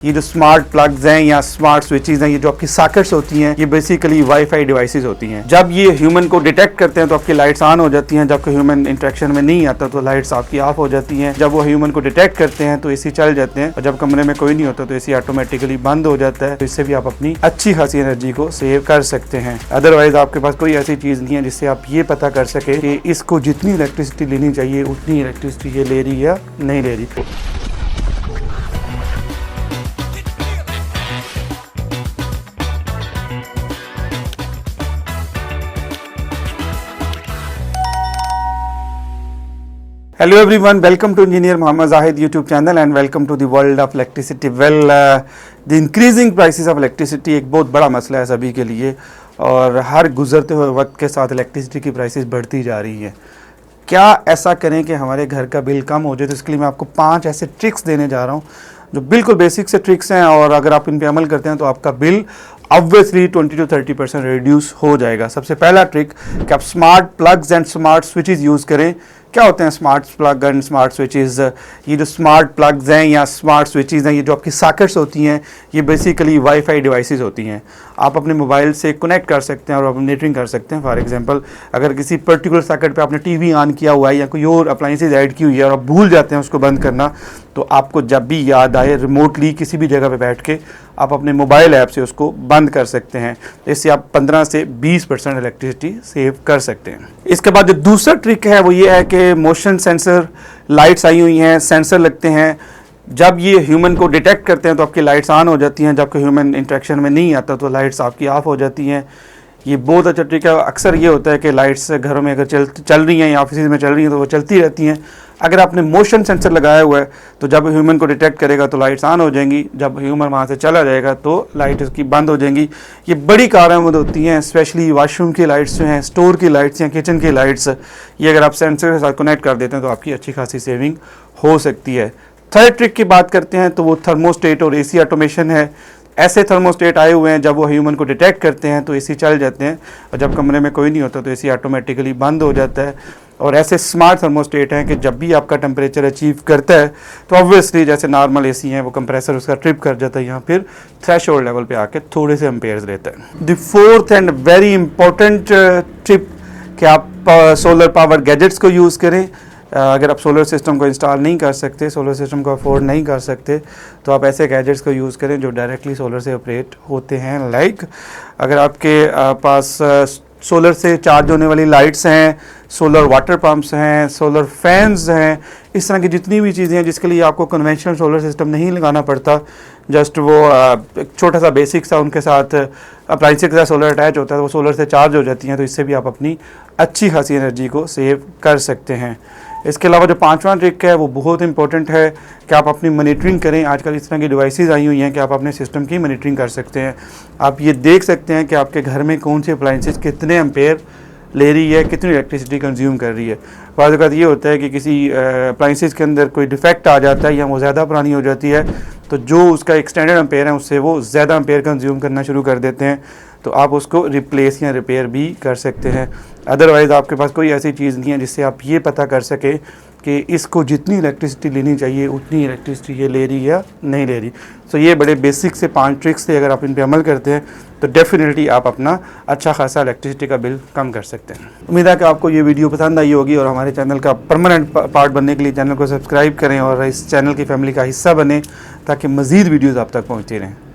ये जो smart plugs हैं या स्मार्ट स्विचेस हैं, ये जो आपकी सॉकेट्स होती हैं, ये बेसिकली वाईफाई डिवाइसेस होती हैं। जब ये ह्यूमन को डिटेक्ट करते हैं तो आपकी लाइट्स ऑन हो जाती हैं। जब कोई ह्यूमन इंटरेक्शन में नहीं आता तो लाइट्स आपकी ऑफ हो जाती हैं। जब वो ह्यूमन को डिटेक्ट करते हैं तो एसी चल जाते हैं, और जब कमरे में कोई नहीं होता तो एसी ऑटोमेटिकली बंद हो जाता है। तो इससे भी आप अपनी अच्छी खासी एनर्जी को सेव कर सकते हैं। अदरवाइज आपके पास कोई ऐसी चीज़ नहीं है जिससे आप ये पता कर सके कि इसको जितनी इलेक्ट्रिसिटी लेनी चाहिए उतनी इलेक्ट्रिसिटी ये ले रही है या नहीं ले रही। Hello everyone, welcome to Engineer Mohammad Zahid YouTube channel and welcome to the world of electricity. Well, the increasing prices of electricity एक बहुत बड़ा मसला है सभी के लिए, और हर गुजरते हुए वक्त के साथ इलेक्ट्रिसिटी की प्राइसेस बढ़ती जा रही है। क्या ऐसा करें कि हमारे घर का बिल कम हो जाए? तो इसके लिए मैं आपको 5 ऐसे ट्रिक्स देने जा रहा हूँ जो बिल्कुल बेसिक से ट्रिक्स हैं, और अगर आप इन पे अमल करते हैं तो आपका बिल ऑब्वियसली 20 to 30% रिड्यूस हो जाएगा। सबसे पहला ट्रिक कि आप smart plugs and smart switches use करें। क्या होते हैं smart plug and smart switches? ये जो स्मार्ट प्लग्स हैं या स्मार्ट स्विचेस हैं, ये जो आपकी सॉकेट्स होती हैं, ये बेसिकली वाईफाई डिवाइसेस होती हैं। आप अपने मोबाइल से कनेक्ट कर सकते हैं और मॉनिटरिंग कर सकते हैं। फॉर एग्जांपल, अगर किसी पर्टिकुलर सॉकेट पे आपने टीवी ऑन किया हुआ है या कोई और अप्लाइंसेज ऐड की हुई है और आप भूल जाते हैं उसको बंद करना, तो आपको जब भी याद आए रिमोटली किसी भी जगह पे बैठ के आप अपने मोबाइल ऐप से उसको बंद कर सकते हैं। इससे आप 15 से 20% इलेक्ट्रिसिटी सेव कर सकते हैं। इसके बाद जो दूसरा ट्रिक है वो ये है कि मोशन सेंसर लाइट्स आई हुई हैं, सेंसर लगते हैं। जब ये ह्यूमन को डिटेक्ट करते हैं तो आपकी लाइट्स ऑन हो जाती हैं। जब कोई ह्यूमन इंटरेक्शन में नहीं आता तो लाइट्स आपकी ऑफ हो जाती हैं। ये बहुत अच्छा ट्रिक है। अक्सर ये होता है कि लाइट्स घरों में अगर चल रही हैं या ऑफिस में चल रही हैं तो वो चलती रहती हैं। अगर आपने मोशन सेंसर लगाया हुआ है तो जब ह्यूमन को डिटेक्ट करेगा तो लाइट्स ऑन हो जाएंगी, जब ह्यूमन वहाँ से चला जाएगा तो लाइट उसकी बंद हो जाएंगी। ये बड़ी कारआमद होती हैं, स्पेशली वॉशरूम की लाइट्स जो हैं, स्टोर की लाइट्स या किचन की लाइट्स, ये अगर आप सेंसर के साथ कनेक्ट कर देते हैं तो आपकी अच्छी खासी सेविंग हो सकती है। थर्ड ट्रिक की बात करते हैं तो वो थर्मोस्टेट और एसी ऑटोमेशन है। ऐसे थर्मोस्टेट आए हुए हैं, जब वो ह्यूमन को डिटेक्ट करते हैं तो एसी चल जाते हैं, और जब कमरे में कोई नहीं होता तो एसी ऑटोमेटिकली बंद हो जाता है। और ऐसे स्मार्ट थर्मोस्टेट हैं कि जब भी आपका टेम्परेचर अचीव करता है तो ऑब्वियसली जैसे नॉर्मल एसी है वो कंप्रेसर उसका ट्रिप कर जाता है, यहाँ फिर थ्रेशोल्ड लेवल पे आके थोड़े से एम्पेयर्स लेता है। The fourth and very important tip कि आप सोलर पावर गैजेट्स को यूज़ करें। अगर आप सोलर सिस्टम को इंस्टॉल नहीं कर सकते, सोलर सिस्टम को अफोर्ड नहीं कर सकते, तो आप ऐसे गैजेट्स को यूज़ करें जो डायरेक्टली सोलर से ऑपरेट होते हैं। लाइक अगर आपके पास सोलर से चार्ज होने वाली लाइट्स हैं, सोलर वाटर पंप्स हैं, सोलर फैंस हैं, इस तरह की जितनी भी चीज़ें हैं जिसके लिए आपको कन्वेंशनल सोलर सिस्टम नहीं लगाना पड़ता, जस्ट वो एक छोटा सा बेसिक सा उनके साथ अप्लाइंस के साथ सोलर अटैच होता है तो वो सोलर से चार्ज हो जाती हैं। तो इससे भी आप अपनी अच्छी खासी एनर्जी को सेव कर सकते हैं। इसके अलावा जो 5वां ट्रिक है वो बहुत इंपॉर्टेंट है कि आप अपनी मॉनिटरिंग करें। आजकल इस तरह की डिवाइसेस आई हुई हैं कि आप अपने सिस्टम की मॉनिटरिंग कर सकते हैं। आप ये देख सकते हैं कि आपके घर में कौन सी अप्लाइंसेस कितने एम्पेयर ले रही है, कितनी इलेक्ट्रिसिटी कंज्यूम कर रही है। बाज़ औक़ात ये होता है कि किसी अप्लाइंसेस के अंदर कोई डिफेक्ट आ जाता है या वो ज़्यादा पुरानी हो जाती है, तो जो उसका एक्सटेंडेड एम्पेयर है उससे वो ज़्यादा एम्पेयर कंज्यूम करना शुरू कर देते हैं, तो आप उसको रिप्लेस या रिपेयर भी कर सकते हैं। अदरवाइज़ आपके पास कोई ऐसी चीज़ नहीं है जिससे आप ये पता कर सकें कि इसको जितनी इलेक्ट्रिसिटी लेनी चाहिए उतनी इलेक्ट्रिसिटी ये ले रही है या नहीं ले रही। सो ये बड़े बेसिक से 5 ट्रिक्स थे। अगर आप इन पे अमल करते हैं तो डेफिनेटली आप अपना अच्छा खासा इलेक्ट्रिसिटी का बिल कम कर सकते हैं। उम्मीद है कि आपको ये वीडियो पसंद आई होगी, और हमारे चैनल का परमानेंट पार्ट बनने के लिए चैनल को सब्सक्राइब करें और इस चैनल की फैमिली का हिस्सा बने ताकि मज़ीद वीडियोज़ आप तक पहुँचती रहें।